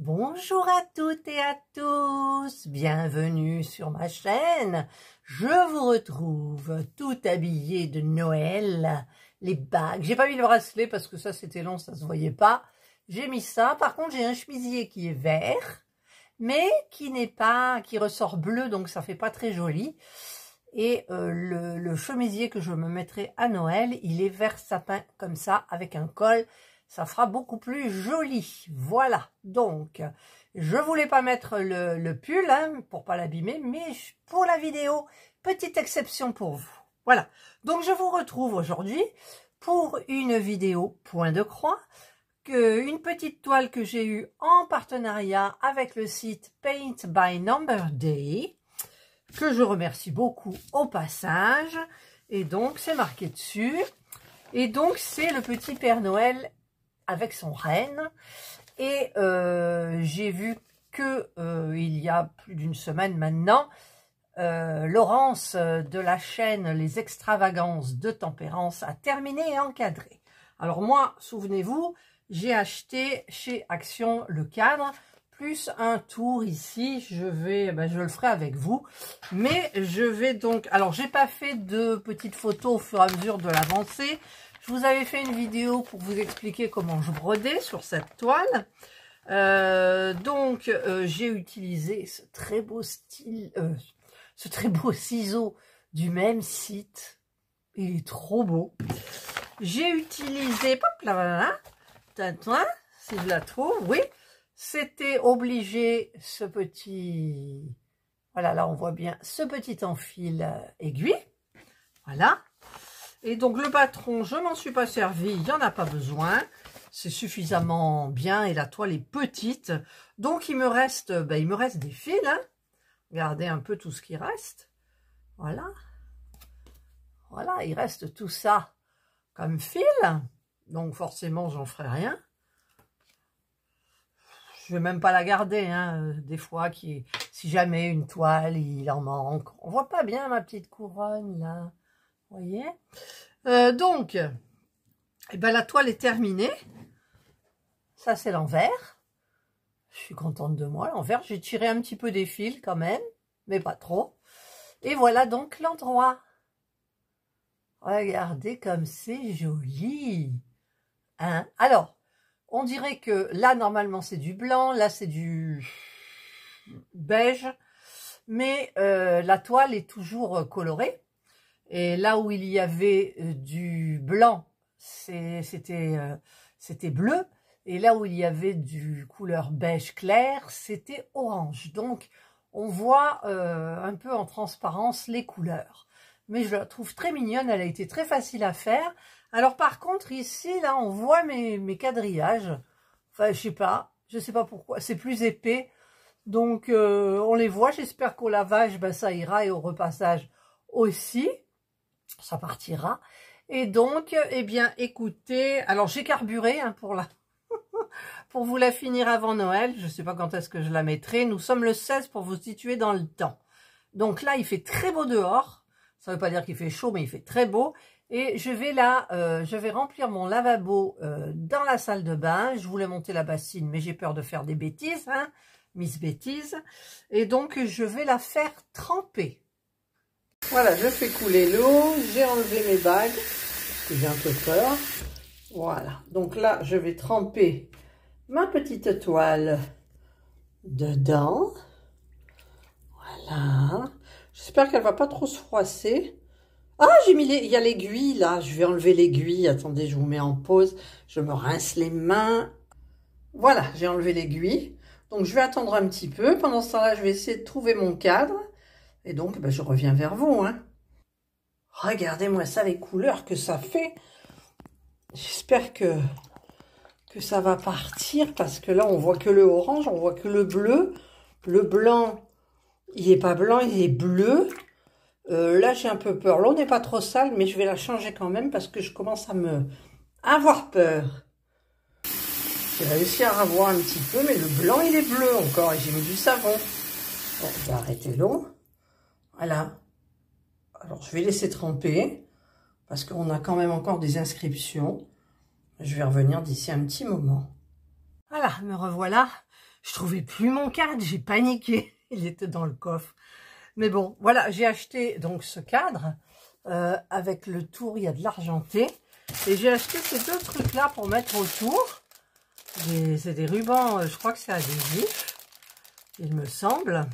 Bonjour à toutes et à tous, bienvenue sur ma chaîne. Je vous retrouve tout habillée de Noël, les bagues. J'ai pas mis le bracelet parce que ça c'était long, ça se voyait pas. J'ai mis ça, par contre j'ai un chemisier qui est vert, mais qui ressort bleu, donc ça fait pas très joli. Et le chemisier que je me mettrai à Noël, il est vert sapin comme ça, avec un col. Ça fera beaucoup plus joli. Voilà. Donc, je voulais pas mettre le pull hein, pour pas l'abîmer, mais pour la vidéo, petite exception pour vous. Voilà. Donc, je vous retrouve aujourd'hui pour une vidéo point de croix, une petite toile que j'ai eue en partenariat avec le site Paint by Number Day, que je remercie beaucoup au passage. Et donc, c'est marqué dessus. Et donc, c'est le petit Père Noël avec son renne. Et j'ai vu que il y a plus d'une semaine maintenant, Laurence de la chaîne Les Extravagances de Tempérance a terminé et encadré. Alors moi, souvenez-vous, j'ai acheté chez Action le cadre, plus un tour ici. Je le ferai avec vous. Mais je vais donc... Alors, j'ai pas fait de petites photos au fur et à mesure de l'avancée. Je vous avais fait une vidéo pour vous expliquer comment je brodais sur cette toile. J'ai utilisé ce très beau ciseau du même site. Il est trop beau. J'ai utilisé, hop là, si je la trouve, oui. C'était obligé ce petit, voilà, là on voit bien ce petit enfil aiguille. Voilà. Et donc le patron, je m'en suis pas servi, il n'y en a pas besoin. C'est suffisamment bien et la toile est petite. Donc il me reste des fils. Hein. Regardez un peu tout ce qui reste. Voilà. Voilà, il reste tout ça comme fil. Donc forcément, j'en ferai rien. Je vais même pas la garder. Hein. Des fois, si jamais une toile, il en manque. On voit pas bien ma petite couronne là. Vous voyez, la toile est terminée. Ça, c'est l'envers. Je suis contente de moi, l'envers. J'ai tiré un petit peu des fils quand même, mais pas trop. Et voilà donc l'endroit. Regardez comme c'est joli. Hein? Alors, on dirait que là, normalement, c'est du blanc. Là, c'est du beige. Mais la toile est toujours colorée. Et là où il y avait du blanc, c'était bleu. Et là où il y avait du couleur beige clair, c'était orange. Donc, on voit un peu en transparence les couleurs. Mais je la trouve très mignonne, elle a été très facile à faire. Alors par contre, ici, là, on voit mes quadrillages. Enfin, je sais pas pourquoi, c'est plus épais. Donc, on les voit. J'espère qu'au lavage, ça ira et au repassage aussi. Ça partira. Et donc, eh bien, écoutez, alors j'ai carburé hein, pour vous la finir avant Noël. Je ne sais pas quand est-ce que je la mettrai. Nous sommes le 16 pour vous situer dans le temps. Donc là, il fait très beau dehors. Ça ne veut pas dire qu'il fait chaud, mais il fait très beau. Et je vais remplir mon lavabo dans la salle de bain. Je voulais monter la bassine, mais j'ai peur de faire des bêtises, hein, Miss Bêtise. Et donc, je vais la faire tremper. Voilà, je fais couler l'eau, j'ai enlevé mes bagues, parce que j'ai un peu peur. Voilà, donc là, je vais tremper ma petite toile dedans. Voilà, j'espère qu'elle va pas trop se froisser. Ah, il y a l'aiguille là, je vais enlever l'aiguille. Attendez, je vous mets en pause, je me rince les mains. Voilà, j'ai enlevé l'aiguille. Donc, je vais attendre un petit peu. Pendant ce temps-là, je vais essayer de trouver mon cadre. Et donc, je reviens vers vous. Hein. Regardez-moi ça, les couleurs que ça fait. J'espère que ça va partir. Parce que là, on voit que le orange, on voit que le bleu. Le blanc, il n'est pas blanc, il est bleu. Là, j'ai un peu peur. L'eau n'est pas trop sale, mais je vais la changer quand même. Parce que je commence à avoir peur. J'ai réussi à revoir un petit peu. Mais le blanc, il est bleu encore. Et j'ai mis du savon. Bon, je vais arrêter l'eau. Voilà, alors je vais laisser tremper, parce qu'on a quand même encore des inscriptions. Je vais revenir d'ici un petit moment. Voilà, me revoilà. Je trouvais plus mon cadre, j'ai paniqué. Il était dans le coffre. Mais bon, voilà, j'ai acheté donc ce cadre avec le tour, il y a de l'argenté. Et j'ai acheté ces deux trucs-là pour mettre autour. C'est des rubans, je crois que c'est adhésif, il me semble.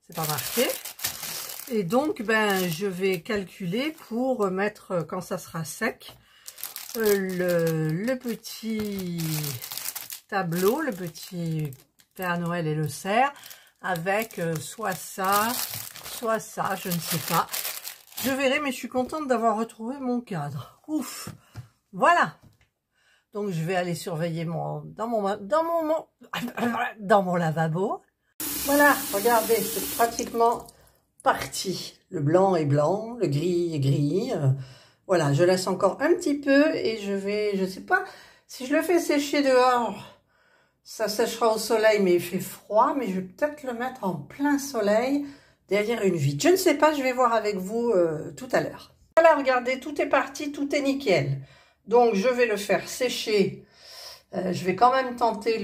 C'est pas marqué. Et donc, ben, je vais calculer pour mettre, quand ça sera sec, le petit tableau, le petit Père Noël et le cerf, avec soit ça, je ne sais pas. Je verrai, mais je suis contente d'avoir retrouvé mon cadre. Ouf, voilà. Donc je vais aller surveiller dans mon lavabo. Voilà, regardez, c'est pratiquement parti. Le blanc est blanc, le gris est gris. Voilà, je laisse encore un petit peu et je sais pas, si je le fais sécher dehors, ça séchera au soleil, mais il fait froid, mais je vais peut-être le mettre en plein soleil, derrière une vitre. Je ne sais pas, je vais voir avec vous tout à l'heure. Voilà, regardez, tout est parti, tout est nickel. Donc, je vais le faire sécher. Je vais quand même tenter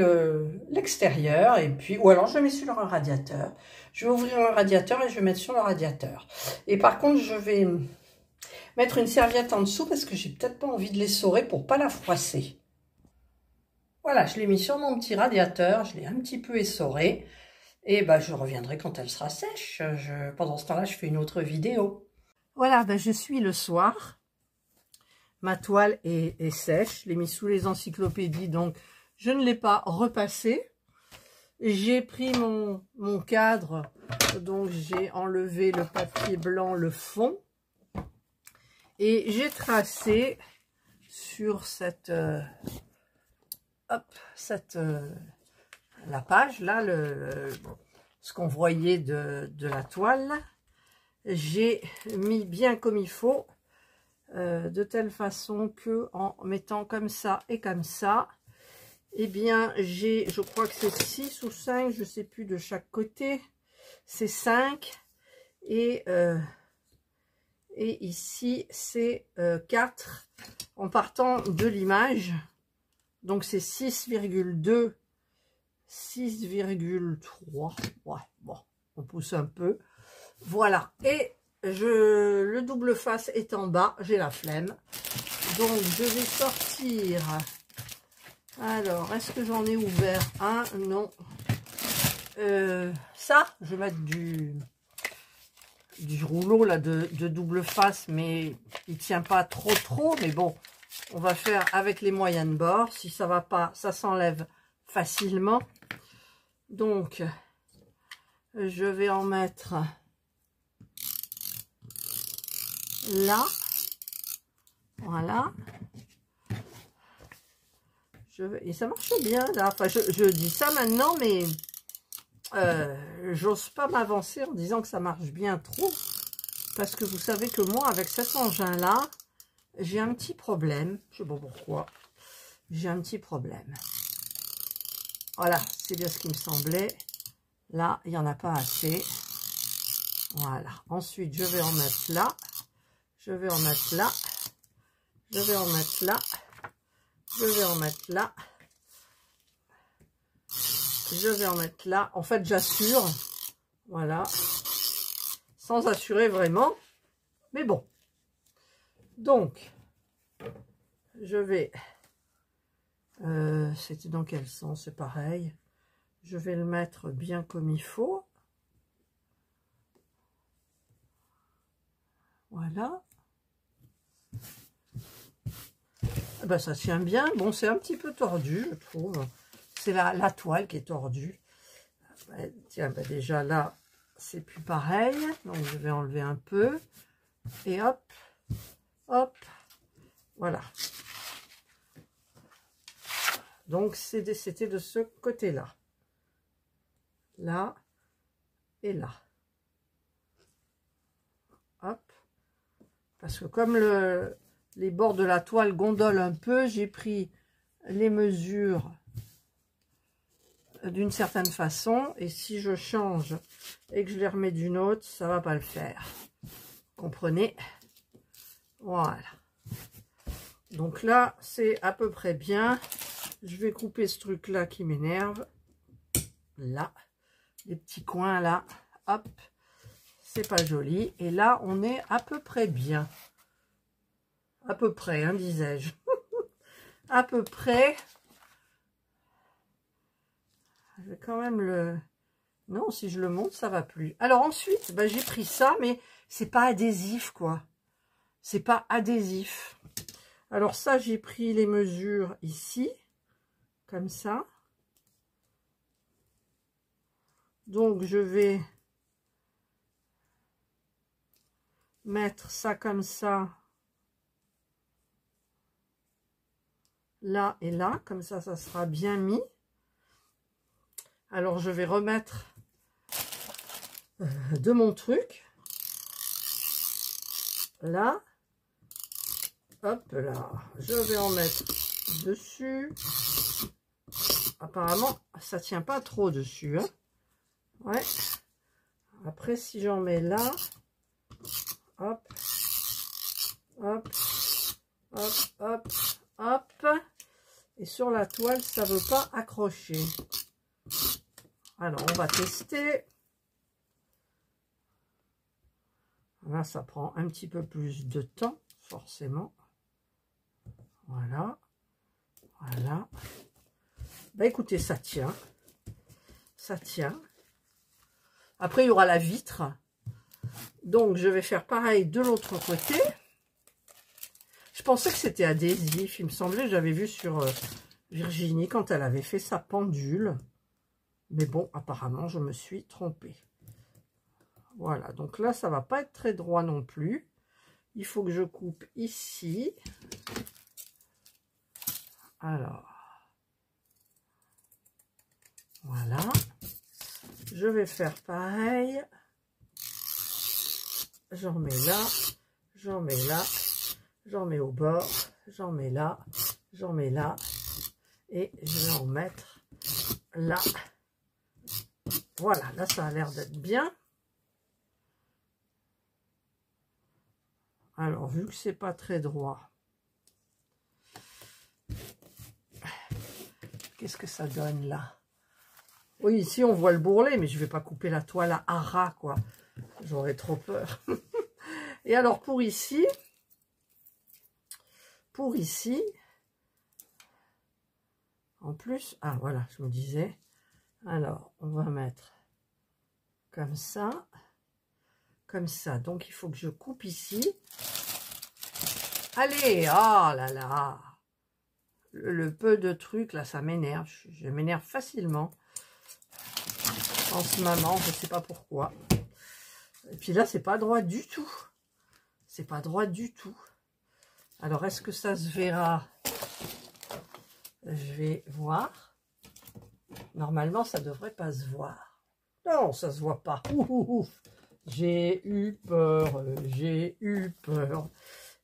l'extérieur, et puis, ou alors je mets sur le radiateur. Je vais ouvrir le radiateur et je vais mettre sur le radiateur. Et par contre, je vais mettre une serviette en dessous parce que j'ai peut-être pas envie de l'essorer pour pas la froisser. Voilà, je l'ai mis sur mon petit radiateur, je l'ai un petit peu essoré. Et ben, je reviendrai quand elle sera sèche. Pendant ce temps-là, je fais une autre vidéo. Voilà, ben, je suis le soir. Ma toile est sèche. Je l'ai mis sous les encyclopédies, donc je ne l'ai pas repassé. J'ai pris mon cadre, donc j'ai enlevé le papier blanc, le fond. Et j'ai tracé sur cette... la page, là, ce qu'on voyait de la toile. J'ai mis bien comme il faut. De telle façon que en mettant comme ça et comme ça, eh bien je crois que c'est 6 ou 5, je sais plus, de chaque côté, c'est 5 et ici c'est 4 en partant de l'image, donc c'est 6,2, 6,3, ouais, bon, on pousse un peu, voilà. Et le double face est en bas, j'ai la flemme. Donc je vais sortir. Alors, est-ce que j'en ai ouvert un? Non. Ça, je vais mettre du rouleau là de double face, mais il tient pas trop. Mais bon, on va faire avec les moyens de bord. Si ça va pas, ça s'enlève facilement. Donc, je vais en mettre là, voilà, et ça marche bien là, enfin je dis ça maintenant, mais j'ose pas m'avancer en disant que ça marche bien trop, parce que vous savez que moi avec cet engin là, j'ai un petit problème, je sais pas pourquoi, j'ai un petit problème, voilà, c'est bien ce qui me semblait, là il n'y en a pas assez, voilà, ensuite je vais en mettre là. Je vais en mettre là, je vais en mettre là, je vais en mettre là, je vais en mettre là. En fait, j'assure, voilà, sans assurer vraiment, mais bon. Donc, je vais, c'était dans quel sens? C'est pareil. Je vais le mettre bien comme il faut. Voilà. Ben, ça tient bien. Bon, c'est un petit peu tordu, je trouve. C'est la toile qui est tordue. Ben, tiens, ben déjà là, c'est plus pareil. Donc, je vais enlever un peu. Et hop, hop, voilà. Donc, c'était de ce côté-là. Là et là. Hop. Parce que comme les bords de la toile gondolent un peu, j'ai pris les mesures d'une certaine façon. Et si je change et que je les remets d'une autre, ça va pas le faire. Comprenez? Voilà. Donc là, c'est à peu près bien. Je vais couper ce truc-là qui m'énerve. là, les petits coins là, hop, c'est pas joli. Et là, on est à peu près bien. À peu près, hein, disais-je. À peu près. Je vais quand même le... Non, si je le monte, ça va plus. Alors ensuite, bah, j'ai pris ça, mais c'est pas adhésif, quoi. C'est pas adhésif. Alors ça, j'ai pris les mesures ici, comme ça. Donc, je vais mettre ça comme ça. Là et là, comme ça sera bien mis. Alors, je vais remettre de mon truc. Là. Hop là. Je vais en mettre dessus. Apparemment, ça tient pas trop dessus. Hein. Ouais. Après, si j'en mets là. Hop. Hop. Hop. Hop. Hop. Et sur la toile, ça ne veut pas accrocher. Alors, on va tester. Là, ça prend un petit peu plus de temps, forcément. Voilà. Voilà. Bah, écoutez, ça tient. Ça tient. Après, il y aura la vitre. Donc, je vais faire pareil de l'autre côté. Je pensais que c'était adhésif. Il me semblait, j'avais vu sur Virginie quand elle avait fait sa pendule. Mais bon, apparemment, je me suis trompée. Voilà, donc là, ça va pas être très droit non plus. Il faut que je coupe ici. Alors, voilà. Je vais faire pareil. J'en mets là, j'en mets là, j'en mets au bord, j'en mets là, j'en mets là. Et je vais en mettre là. Voilà, là, ça a l'air d'être bien. Alors, vu que c'est pas très droit, qu'est-ce que ça donne là? Oui, ici, on voit le bourrelet, mais je vais pas couper la toile à ras, quoi. J'aurais trop peur. Et alors, pour ici, en plus, ah, voilà, je me disais, alors, on va mettre comme ça. Comme ça, donc il faut que je coupe ici. Allez, oh là là, le peu de trucs là, ça m'énerve. Je m'énerve facilement en ce moment, je sais pas pourquoi. Et puis là, c'est pas droit du tout. C'est pas droit du tout. Alors, est-ce que ça se verra? Je vais voir. Normalement, ça devrait pas se voir. Non, ça se voit pas. Ouf. J'ai eu peur, j'ai eu peur.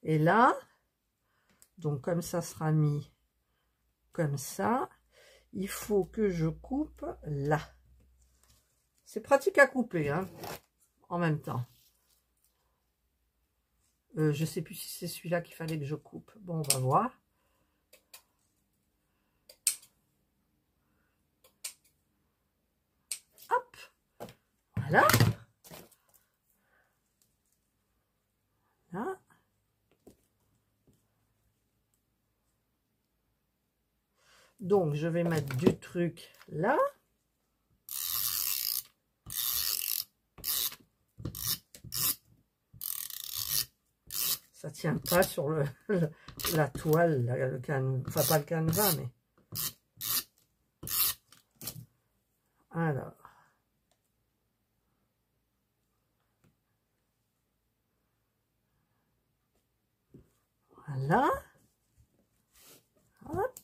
Et là, donc comme ça sera mis comme ça, il faut que je coupe là. C'est pratique à couper, hein, en même temps. Je sais plus si c'est celui-là qu'il fallait que je coupe. Bon, on va voir. Hop, voilà. Là. Donc, je vais mettre du truc là. Ça tient pas sur la toile, le canevas, enfin pas le canevas, mais... Alors... Voilà. Hop.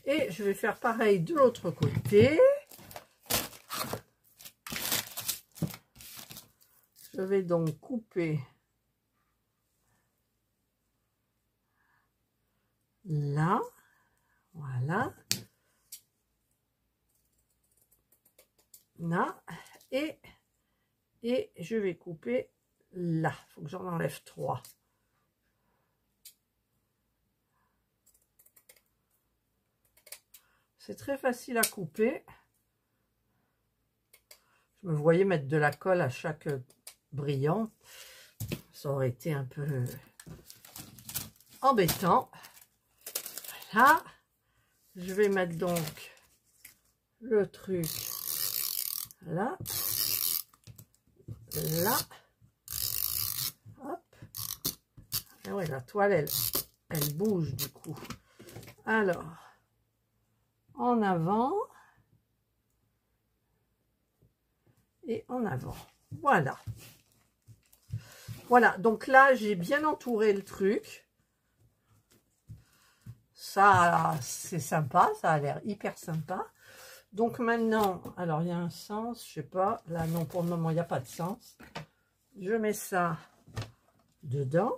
Et je vais faire pareil de l'autre côté. Je vais donc couper là. Voilà. Là. Et je vais couper là. Il faut que j'en enlève 3. C'est très facile à couper. Je me voyais mettre de la colle à chaque brillant. Ça aurait été un peu embêtant. Voilà. Je vais mettre donc le truc là. Là. Hop. Et ouais, la toile, elle bouge du coup. Alors, en avant. Et en avant. Voilà. Voilà, donc là, j'ai bien entouré le truc. Ça, c'est sympa, ça a l'air hyper sympa. Donc maintenant, alors il y a un sens, je sais pas. Là, non, pour le moment, il n'y a pas de sens. Je mets ça dedans,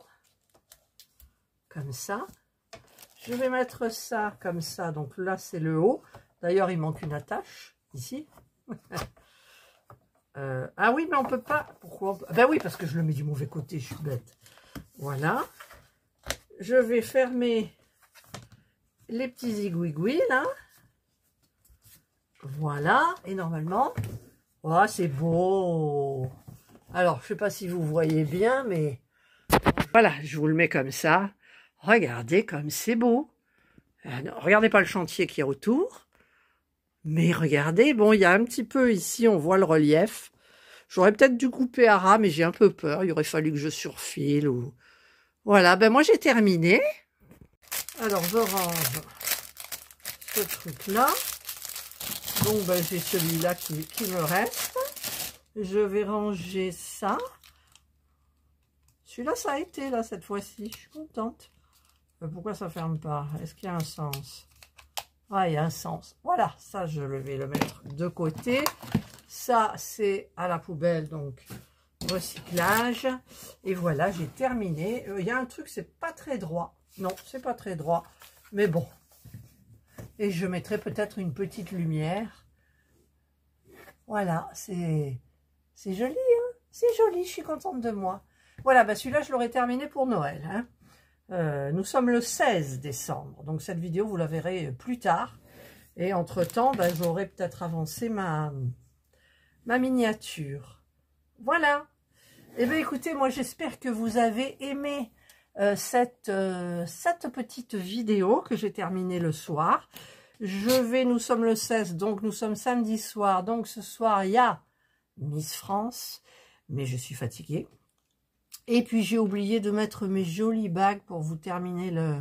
comme ça. Je vais mettre ça comme ça. Donc là, c'est le haut. D'ailleurs, il manque une attache, ici. Ah oui, mais on peut pas. Pourquoi? Ben oui, parce que je le mets du mauvais côté, je suis bête. Voilà. Je vais fermer les petits zigouigouis, là. Voilà. Et normalement, oh, c'est beau. Alors, je sais pas si vous voyez bien, mais voilà, je vous le mets comme ça. Regardez comme c'est beau. Regardez pas le chantier qui est autour. Mais regardez, bon, il y a un petit peu ici, on voit le relief. J'aurais peut-être dû couper à ras, mais j'ai un peu peur. Il aurait fallu que je surfile ou... Voilà, ben moi j'ai terminé. Alors, je range ce truc-là. Donc, ben, j'ai celui-là qui me reste. Je vais ranger ça. Celui-là, ça a été, là, cette fois-ci. Je suis contente. Pourquoi ça ferme pas? Est-ce qu'il y a un sens? Ah, il y a un sens. Voilà, ça, je vais le mettre de côté. Ça, c'est à la poubelle, donc recyclage. Et voilà, j'ai terminé. Il y a un truc, c'est pas très droit. Non, c'est pas très droit. Mais bon. Et je mettrai peut-être une petite lumière. Voilà, c'est joli, hein? C'est joli, je suis contente de moi. Voilà, bah celui-là, je l'aurai terminé pour Noël, hein. Nous sommes le 16 décembre, donc cette vidéo, vous la verrez plus tard. Et entre-temps, ben, j'aurai peut-être avancé ma miniature. Voilà. Et bien écoutez, moi j'espère que vous avez aimé cette petite vidéo que j'ai terminée le soir. Nous sommes le 16, donc nous sommes samedi soir. Donc ce soir, il y a Miss France, mais je suis fatiguée. Et puis j'ai oublié de mettre mes jolies bagues pour vous terminer la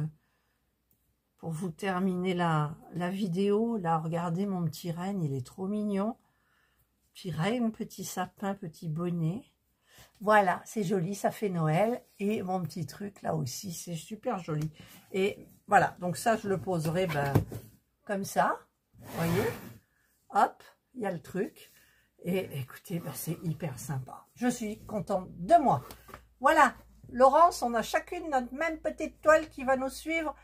vidéo. Là, regardez mon petit renne, il est trop mignon. Petit renne, petit sapin, petit bonnet. Voilà, c'est joli, ça fait Noël. Et mon petit truc là aussi, c'est super joli. Et voilà, donc ça, je le poserai comme ça. Vous voyez? Hop, il y a le truc. Et écoutez, c'est hyper sympa. Je suis contente de moi. Voilà, Laurence, on a chacune notre même petite toile qui va nous suivre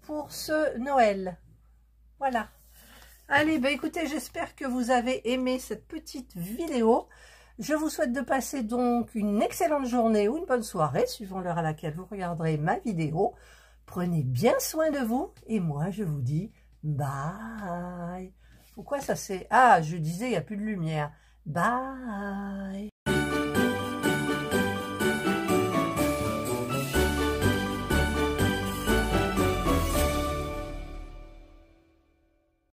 pour ce Noël. Voilà. Allez, écoutez, j'espère que vous avez aimé cette petite vidéo. Je vous souhaite de passer donc une excellente journée ou une bonne soirée, suivant l'heure à laquelle vous regarderez ma vidéo. Prenez bien soin de vous et moi, je vous dis bye. Pourquoi ça c'est... Ah, je disais, il n'y a plus de lumière. Bye.